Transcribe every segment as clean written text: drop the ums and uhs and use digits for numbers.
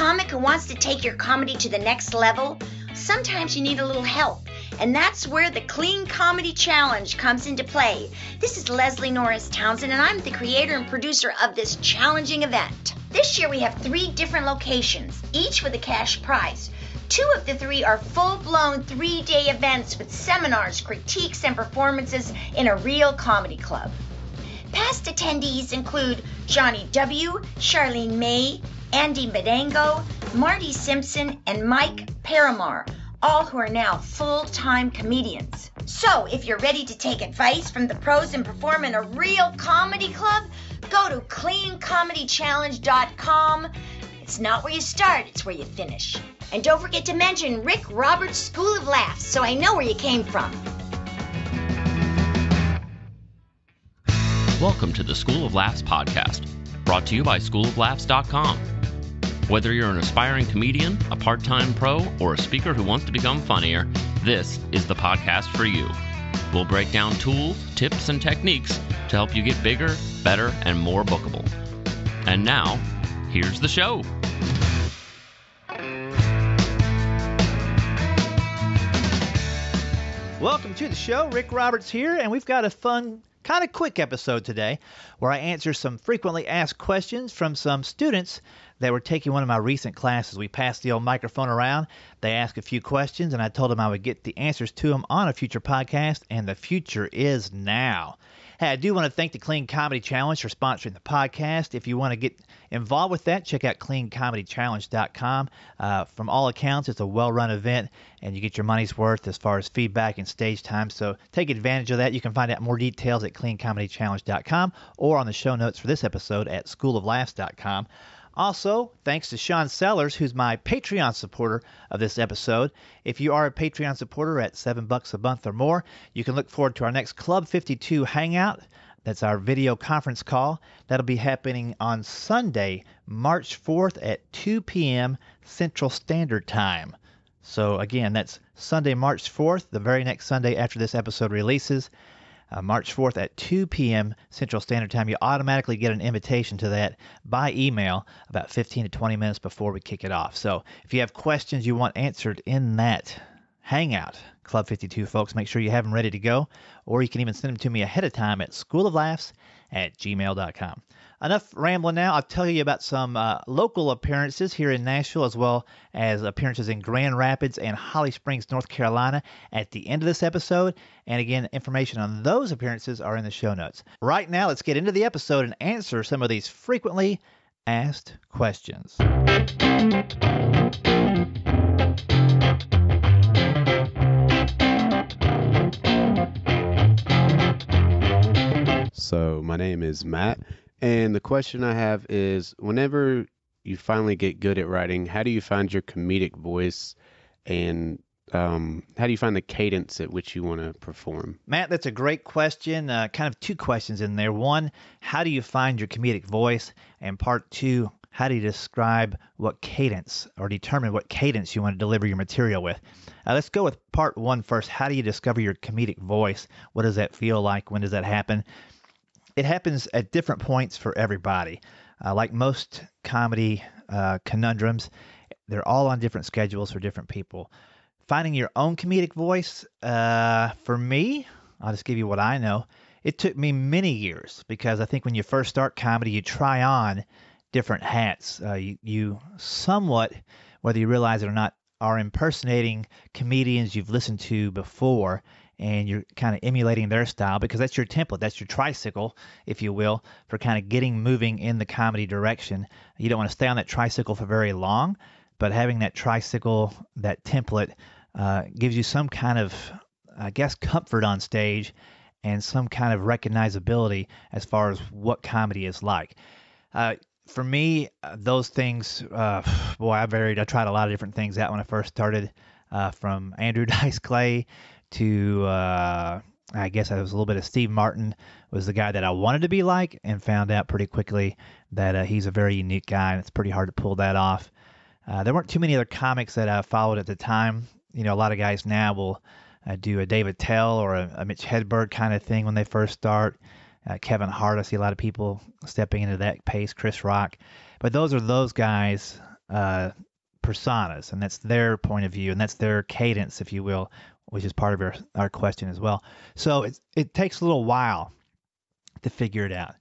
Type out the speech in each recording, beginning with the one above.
comic who wants to take your comedy to the next level? Sometimes you need a little help, and that's where the Clean Comedy Challenge comes into play. This is Leslie Norris Townsend, and I'm the creator and producer of this challenging event. This year we have 3 different locations, each with a cash prize. 2 of the 3 are full-blown 3-day events with seminars, critiques, and performances in a real comedy club. Past attendees include Johnny W., Charlene May, Andy Madango, Marty Simpson, and Mike Paramar, all who are now full-time comedians. So, if you're ready to take advice from the pros and perform in a real comedy club, go to cleancomedychallenge.com. It's not where you start, it's where you finish. And don't forget to mention Rick Roberts' School of Laughs so I know where you came from. Welcome to the School of Laughs podcast, brought to you by schooloflaughs.com. Whether you're an aspiring comedian, a part-time pro, or a speaker who wants to become funnier, this is the podcast for you. We'll break down tools, tips, and techniques to help you get bigger, better, and more bookable. And now, here's the show. Welcome to the show. Rick Roberts here, and we've got a fun, kind of quick episode today where I answer some frequently asked questions from some students that were taking one of my recent classes. We passed the old microphone around. They asked a few questions, and I told them I would get the answers to them on a future podcast, and the future is now. Hey, I do want to thank the Clean Comedy Challenge for sponsoring the podcast. If you want to get involved with that, check out cleancomedychallenge.com. From all accounts, it's a well-run event, and you get your money's worth as far as feedback and stage time. So take advantage of that. You can find out more details at cleancomedychallenge.com or on the show notes for this episode at schooloflaughs.com. Also, thanks to Sean Sellers, who's my Patreon supporter of this episode. If you are a Patreon supporter at $7 a month or more, you can look forward to our next Club 52 Hangout. That's our video conference call. That'll be happening on Sunday, March 4th at 2 p.m. Central Standard Time. So again, that's Sunday, March 4th, the very next Sunday after this episode releases. March 4th at 2 p.m. Central Standard Time. You automatically get an invitation to that by email about 15 to 20 minutes before we kick it off. So if you have questions you want answered in that hangout, Club 52 folks, make sure you have them ready to go, or you can even send them to me ahead of time at schooloflaughs@gmail.com. Enough rambling now. I'll tell you about some local appearances here in Nashville, as well as appearances in Grand Rapids and Holly Springs, North Carolina at the end of this episode. And again, information on those appearances are in the show notes. Right now, let's get into the episode and answer some of these frequently asked questions. So my name is Matt, and the question I have is, whenever you finally get good at writing, how do you find your comedic voice, and how do you find the cadence at which you want to perform? Matt, that's a great question. Kind of 2 questions in there. One, how do you find your comedic voice? And part 2, how do you describe what cadence or determine what cadence you want to deliver your material with? Let's go with part 1 first. How do you discover your comedic voice? What does that feel like? When does that happen? It happens at different points for everybody. Like most comedy conundrums, they're all on different schedules for different people. Finding your own comedic voice, for me, I'll just give you what I know. It took me many years, because I think when you first start comedy, you try on different hats. You somewhat, whether you realize it or not, are impersonating comedians you've listened to before, and you're kind of emulating their style, because that's your template, that's your tricycle, if you will, for kind of getting moving in the comedy direction. You don't want to stay on that tricycle for very long, but having that tricycle, that template, gives you some kind of, I guess, comfort on stage and some kind of recognizability as far as what comedy is like. For me, those things, boy, I varied. I tried a lot of different things out when I first started, from Andrew Dice Clay to, I guess I was a little bit of Steve Martin was the guy that I wanted to be like, and found out pretty quickly that he's a very unique guy, and it's pretty hard to pull that off. There weren't too many other comics that I followed at the time. You know, a lot of guys now will do a David Tell or a Mitch Hedberg kind of thing when they first start. Kevin Hart, I see a lot of people stepping into that pace, Chris Rock. But those are those guys personas, and that's their point of view, and that's their cadence, if you will, which is part of our question as well. So it takes a little while to figure it out.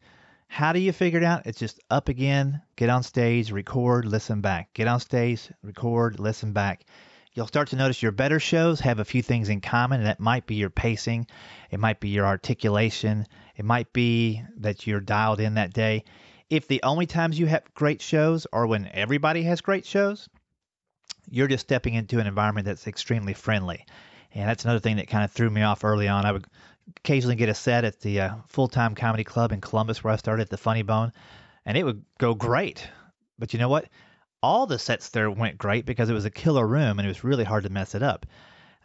How do you figure it out? It's just up again, get on stage, record, listen back. Get on stage, record, listen back. You'll start to notice your better shows have a few things in common, and that might be your pacing. It might be your articulation. It might be that you're dialed in that day. If the only times you have great shows are when everybody has great shows, you're just stepping into an environment that's extremely friendly. And that's another thing that kind of threw me off early on. I would occasionally get a set at the full-time comedy club in Columbus where I started at the Funny Bone, and it would go great. But you know what? All the sets there went great because it was a killer room and it was really hard to mess it up.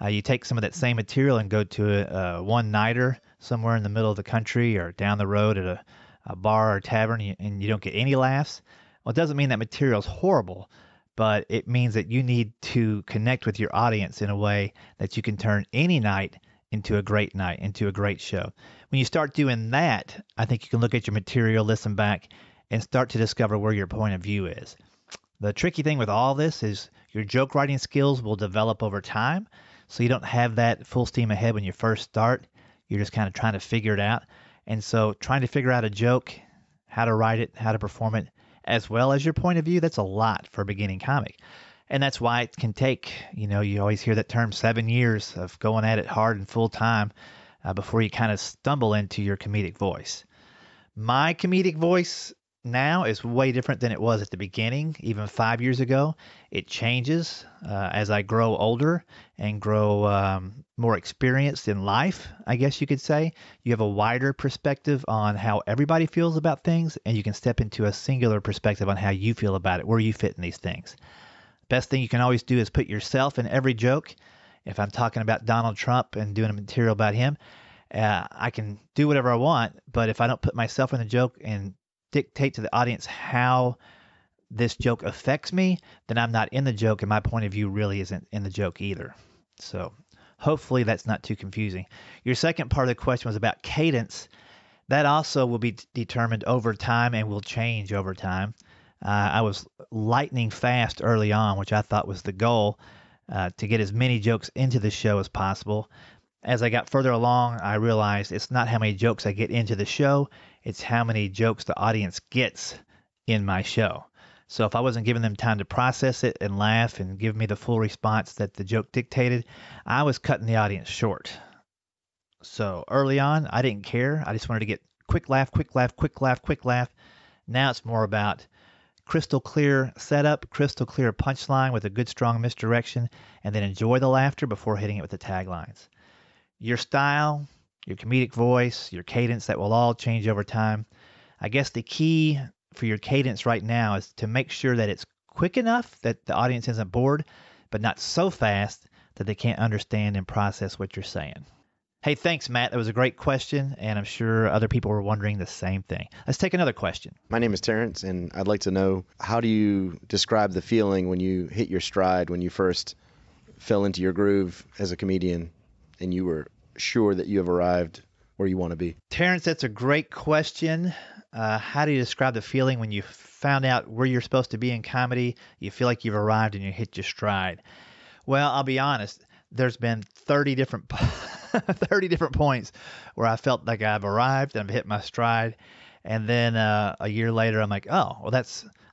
You take some of that same material and go to a one-nighter somewhere in the middle of the country or down the road at a bar or tavern, and you don't get any laughs. Well, it doesn't mean that material's horrible, but it means that you need to connect with your audience in a way that you can turn any night into a great night, into a great show. When you start doing that, I think you can look at your material, listen back, and start to discover where your point of view is. The tricky thing with all this is your joke writing skills will develop over time, so you don't have that full steam ahead when you first start. You're just kind of trying to figure it out. And so trying to figure out a joke, how to write it, how to perform it, as well as your point of view, that's a lot for a beginning comic. And that's why it can take, you always hear that term, 7 years of going at it hard and full time before you kind of stumble into your comedic voice. My comedic voice now is way different than it was at the beginning, even 5 years ago. It changes as I grow older and grow more experienced in life, I guess you could say. You have a wider perspective on how everybody feels about things, and you can step into a singular perspective on how you feel about it, where you fit in these things. Best thing you can always do is put yourself in every joke. If I'm talking about Donald Trump and doing a material about him, I can do whatever I want, but if I don't put myself in the joke and dictate to the audience how this joke affects me, then I'm not in the joke, and my point of view really isn't in the joke either. So hopefully that's not too confusing. Your second part of the question was about cadence. That also will be determined over time and will change over time. I was lightning fast early on, which I thought was the goal, to get as many jokes into the show as possible. As I got further along, I realized it's not how many jokes I get into the show, it's how many jokes the audience gets in my show. So if I wasn't giving them time to process it and laugh and give me the full response that the joke dictated, I was cutting the audience short. So early on, I didn't care. I just wanted to get quick laugh, quick laugh, quick laugh, quick laugh. Now it's more about crystal clear setup, crystal clear punchline with a good strong misdirection, and then enjoy the laughter before hitting it with the taglines. Your style, your comedic voice, your cadence, that will all change over time. I guess the key for your cadence right now is to make sure that it's quick enough that the audience isn't bored, but not so fast that they can't understand and process what you're saying. Hey, thanks, Matt. That was a great question, and I'm sure other people were wondering the same thing. Let's take another question. My name is Terrence, and I'd like to know, how do you describe the feeling when you hit your stride, when you first fell into your groove as a comedian and you were sure that you have arrived where you want to be? Terrence, that's a great question. How do you describe the feeling when you found out where you're supposed to be in comedy, you feel like you've arrived and you hit your stride? Well, I'll be honest. There's been 30 different points where I felt like I've arrived and I've hit my stride. And then a year later, I'm like, oh, well,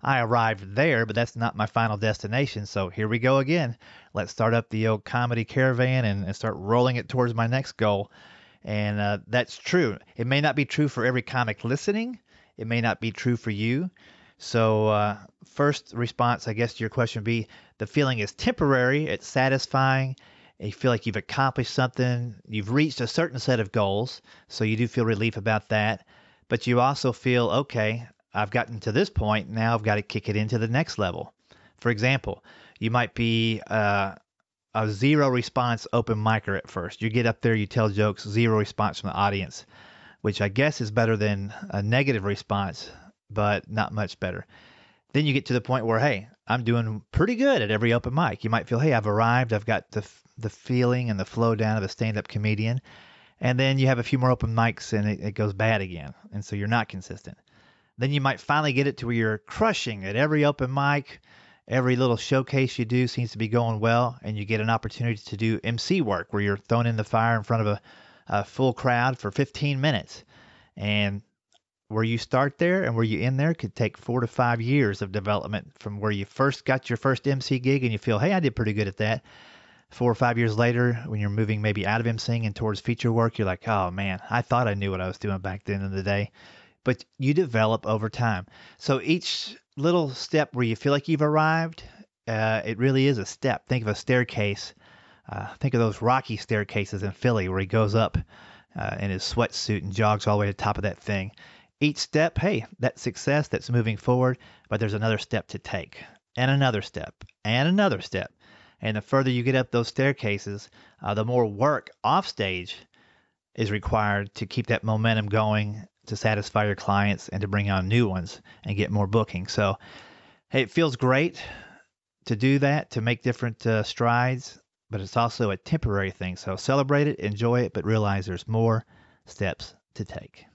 I arrived there, but that's not my final destination. So here we go again. Let's start up the old comedy caravan and start rolling it towards my next goal. And that's true. It may not be true for every comic listening. It may not be true for you. So first response, I guess, to your question would be, the feeling is temporary. It's satisfying. You feel like you've accomplished something. You've reached a certain set of goals. So you do feel relief about that. But you also feel, okay, I've gotten to this point. Now I've got to kick it into the next level. For example, you might be a zero response open micer at first. You get up there, you tell jokes, zero response from the audience, which I guess is better than a negative response, but not much better. Then you get to the point where, hey, I'm doing pretty good at every open mic. You might feel, hey, I've arrived. I've got the feeling and the flow down of a stand-up comedian. And then you have a few more open mics and it goes bad again. And so you're not consistent. Then you might finally get it to where you're crushing at every open mic Every little showcase you do seems to be going well, and you get an opportunity to do MC work where you're thrown in the fire in front of a full crowd for 15 minutes. And where you start there and where you end there could take 4 to 5 years of development from where you first got your first MC gig and you feel, hey, I did pretty good at that. 4 or 5 years later, when you're moving maybe out of emceeing and towards feature work, you're like, oh man, I thought I knew what I was doing back then in the day. But you develop over time. So each little step where you feel like you've arrived, it really is a step. Think of a staircase. Think of those rocky staircases in Philly where he goes up in his sweatsuit and jogs all the way to the top of that thing. Each step, hey, that's success, that's moving forward, but there's another step to take, and another step, and another step. And the further you get up those staircases, the more work off stage is required to keep that momentum going, to satisfy your clients and to bring on new ones and get more bookings. So, hey, it feels great to do that, to make different strides, but it's also a temporary thing. So celebrate it, enjoy it, but realize there's more steps to take.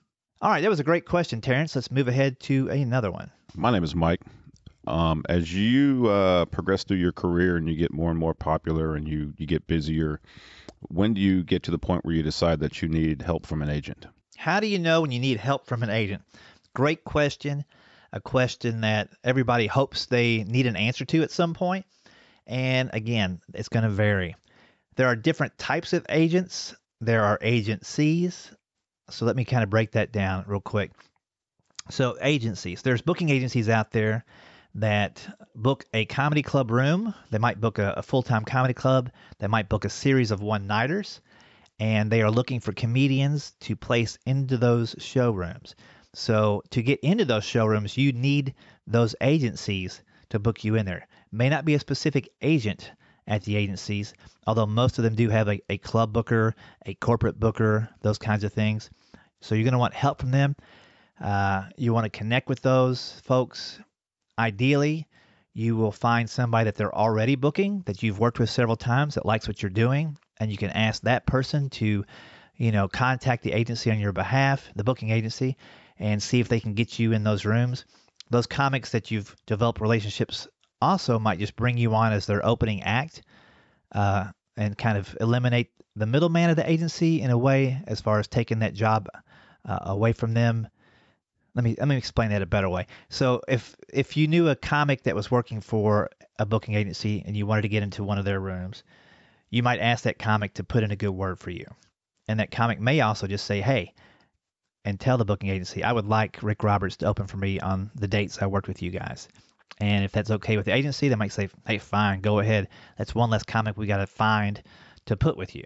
All right, that was a great question, Terrence. Let's move ahead to another one. My name is Mike. As you progress through your career and you get more and more popular and you get busier, when do you get to the point where you decide that you need help from an agent? How do you know when you need help from an agent? Great question. A question that everybody hopes they need an answer to at some point. And again, it's going to vary. There are different types of agents. There are agencies. So let me kind of break that down real quick. So agencies, there's booking agencies out there that book a comedy club room. They might book a full-time comedy club. They might book a series of one-nighters. And they are looking for comedians to place into those showrooms. So to get into those showrooms, you need those agencies to book you in there. May not be a specific agent at the agencies, although most of them do have a club booker, a corporate booker, those kinds of things. So you're going to want help from them. You want to connect with those folks. Ideally, you will find somebody that they're already booking, that you've worked with several times, that likes what you're doing, and you can ask that person to, contact the agency on your behalf, the booking agency, and see if they can get you in those rooms. Those comics that you've developed relationships also might just bring you on as their opening act, and kind of eliminate the middleman of the agency in a way, as far as taking that job away from them. Let me explain that a better way. So if you knew a comic that was working for a booking agency and you wanted to get into one of their rooms, you might ask that comic to put in a good word for you. And that comic may also just say, hey, and tell the booking agency, I would like Rick Roberts to open for me on the dates I worked with you guys. And if that's okay with the agency, they might say, hey, fine, go ahead. That's one less comic we got to find to put with you.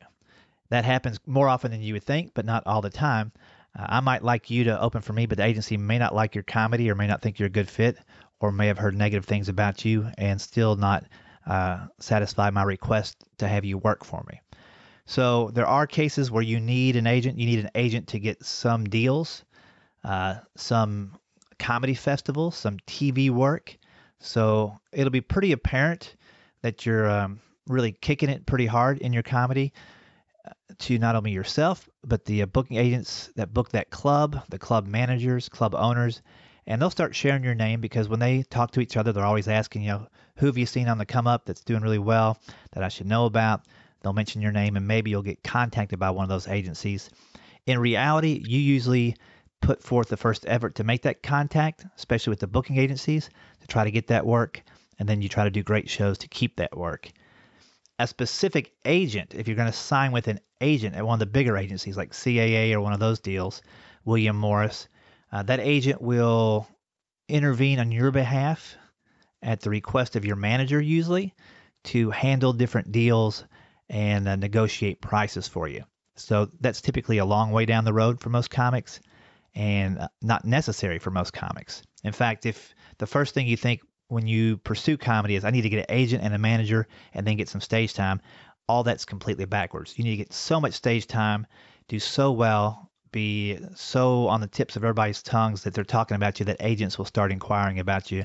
That happens more often than you would think, but not all the time. I might like you to open for me, but the agency may not like your comedy or may not think you're a good fit or may have heard negative things about you and still not satisfy my request to have you work for me. So there are cases where you need an agent. You need an agent to get some deals, some comedy festivals, some TV work. So it'll be pretty apparent that you're really kicking it pretty hard in your comedy to not only yourself, but the booking agents that book that club, the club managers, club owners, and they'll start sharing your name because when they talk to each other, they're always asking, who have you seen on the come up that's doing really well that I should know about? They'll mention your name and maybe you'll get contacted by one of those agencies. In reality, you usually put forth the first effort to make that contact, especially with the booking agencies, to try to get that work, and then you try to do great shows to keep that work. A specific agent, if you're going to sign with an agent at one of the bigger agencies like CAA or one of those deals, William Morris, that agent will intervene on your behalf at the request of your manager usually to handle different deals and negotiate prices for you. So that's typically a long way down the road for most comics and not necessary for most comics. In fact, if the first thing you think when you pursue comedy is I need to get an agent and a manager and then get some stage time, all that's completely backwards. You need to get so much stage time, do so well, be so on the tips of everybody's tongues that they're talking about you that agents will start inquiring about you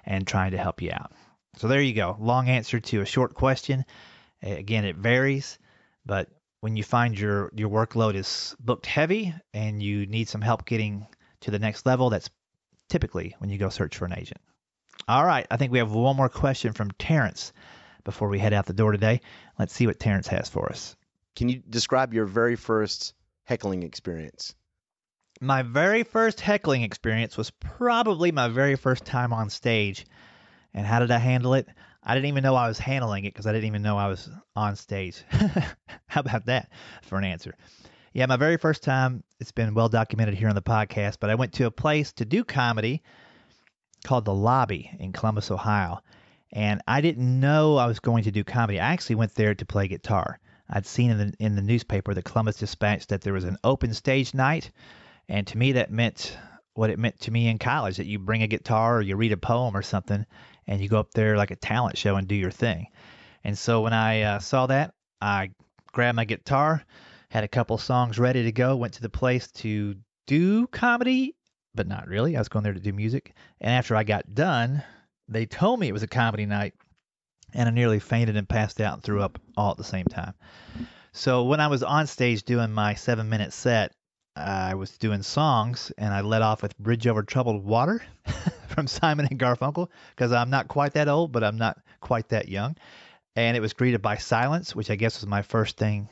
and trying to help you out. So there you go. Long answer to a short question. Again, it varies, but when you find your workload is booked heavy and you need some help getting to the next level, that's typically when you go search for an agent. All right, I think we have one more question from Terrence before we head out the door today. Let's see what Terrence has for us. Can you describe your very first heckling experience? My very first heckling experience was probably my very first time on stage. And how did I handle it? I didn't even know I was handling it because I didn't even know I was on stage. How about that for an answer? Yeah, my very first time, it's been well documented here on the podcast, but I went to a place to do comedy called The Lobby in Columbus, Ohio. And I didn't know I was going to do comedy. I actually went there to play guitar. I'd seen in the newspaper, the Columbus Dispatch, that there was an open stage night. And to me, that meant what it meant to me in college, that you bring a guitar or you read a poem or something, and you go up there like a talent show and do your thing. And so when I saw that, I grabbed my guitar, had a couple songs ready to go, went to the place to do comedy, but not really. I was going there to do music. And after I got done, they told me it was a comedy night, and I nearly fainted and passed out and threw up all at the same time. So when I was on stage doing my 7-minute set, I was doing songs, and I led off with Bridge Over Troubled Water from Simon and Garfunkel, because I'm not quite that old, but I'm not quite that young. And it was greeted by silence, which I guess was my first thing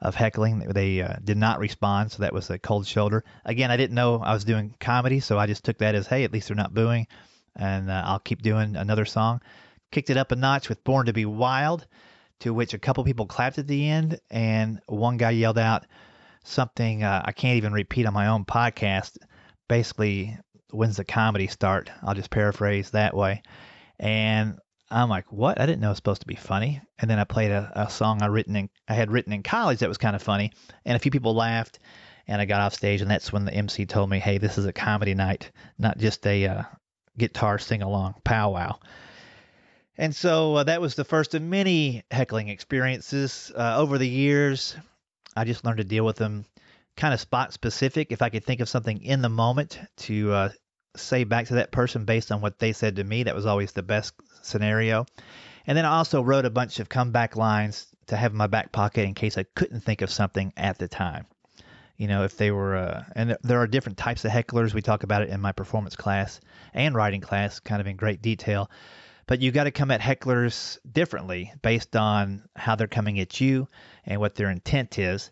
of heckling. They did not respond, so that was a cold shoulder. Again, I didn't know I was doing comedy, so I just took that as, hey, at least they're not booing, and I'll keep doing another song. Kicked it up a notch with Born to Be Wild, to which a couple people clapped at the end, and one guy yelled out something I can't even repeat on my own podcast. Basically, when's the comedy start? I'll just paraphrase that way. And I'm like, what? I didn't know it was supposed to be funny. And then I played a song I had written in college that was kind of funny, and a few people laughed, and I got off stage, and that's when the MC told me, hey, this is a comedy night, not just a guitar sing-along powwow. And so that was the first of many heckling experiences. Over the years, I just learned to deal with them kind of spot specific. If I could think of something in the moment to say back to that person based on what they said to me, that was always the best scenario. And then I also wrote a bunch of comeback lines to have in my back pocket in case I couldn't think of something at the time. You know, if they were, and there are different types of hecklers. We talk about it in my performance class and writing class, kind of in great detail. But you got to come at hecklers differently based on how they're coming at you and what their intent is.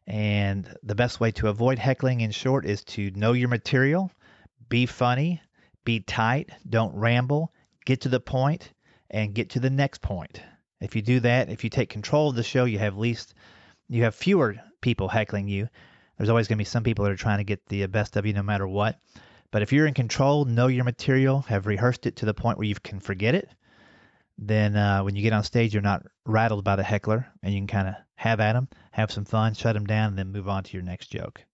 And the best way to avoid heckling, in short, is to know your material, be funny, be tight, don't ramble, get to the point, and get to the next point. If you do that, if you take control of the show, you have fewer people heckling you. There's always going to be some people that are trying to get the best of you no matter what. But if you're in control, know your material, have rehearsed it to the point where you can forget it, then when you get on stage, you're not rattled by the heckler, and you can kind of have at them, have some fun, shut them down, and then move on to your next joke.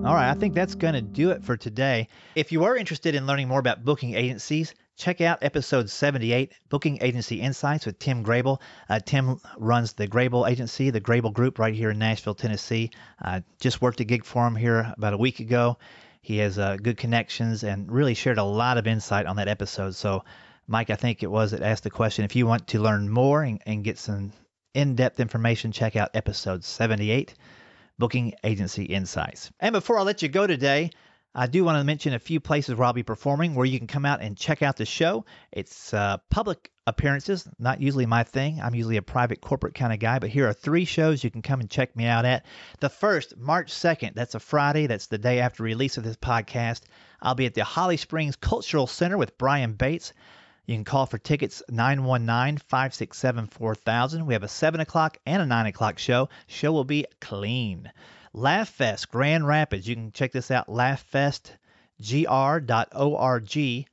All right, I think that's going to do it for today. If you are interested in learning more about booking agencies, check out episode 78, Booking Agency Insights with Tim Grable. Tim runs the Grable Agency, the Grable Group right here in Nashville, Tennessee. Just worked a gig for him here about a week ago. He has good connections and really shared a lot of insight on that episode. So, Mike, I think it was that asked the question, if you want to learn more and get some in-depth information, check out episode 78, Booking Agency Insights. And before I let you go today, I do want to mention a few places where I'll be performing where you can come out and check out the show. It's public appearances, not usually my thing. I'm usually a private corporate kind of guy, but here are 3 shows you can come and check me out at. The first, March 2nd, that's a Friday. That's the day after release of this podcast. I'll be at the Holly Springs Cultural Center with Brian Bates. You can call for tickets 919-567-4000. We have a 7 o'clock and a 9 o'clock show. Show will be clean. Laugh Fest, Grand Rapids. You can check this out, laughfestgr.org.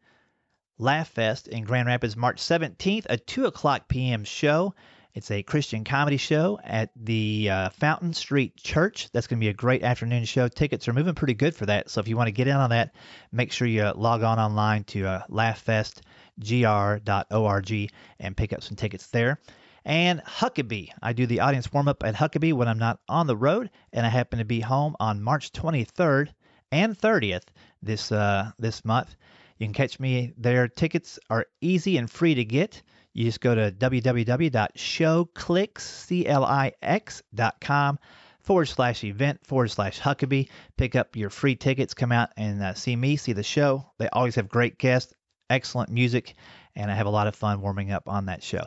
Laugh Fest in Grand Rapids, March 17th, a 2 o'clock p.m. show. It's a Christian comedy show at the Fountain Street Church. That's going to be a great afternoon show. Tickets are moving pretty good for that, so if you want to get in on that, make sure you log on online to laughfestgr.org and pick up some tickets there. And Huckabee. I do the audience warm-up at Huckabee when I'm not on the road, and I happen to be home on March 23rd and 30th this month. You can catch me there. Tickets are easy and free to get. You just go to www.showclix.com /event/Huckabee. Pick up your free tickets. Come out and see me, see the show. They always have great guests, excellent music, and I have a lot of fun warming up on that show.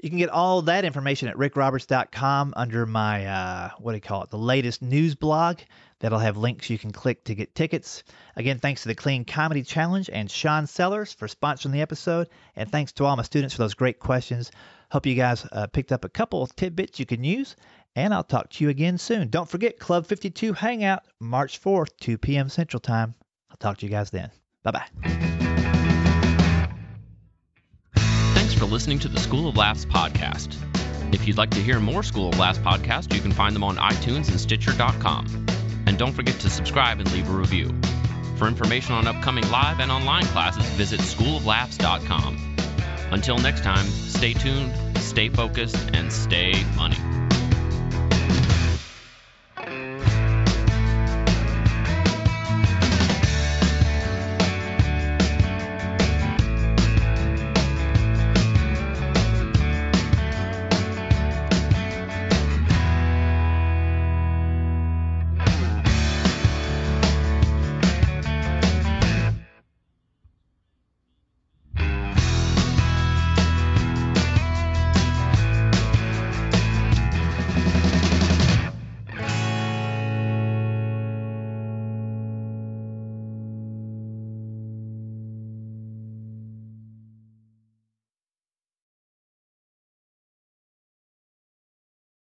You can get all that information at rickroberts.com under my, the latest news blog. That'll have links you can click to get tickets. Again, thanks to the Clean Comedy Challenge and Sean Sellers for sponsoring the episode. And thanks to all my students for those great questions. Hope you guys picked up a couple of tidbits you can use. And I'll talk to you again soon. Don't forget Club 52 Hangout, March 4th, 2 p.m. Central Time. I'll talk to you guys then. Bye-bye. Thanks for listening to the School of Laughs podcast. If you'd like to hear more School of Laughs podcasts, you can find them on iTunes and Stitcher.com. And don't forget to subscribe and leave a review. For information on upcoming live and online classes, visit schooloflaughs.com. Until next time, stay tuned, stay focused, and stay funny.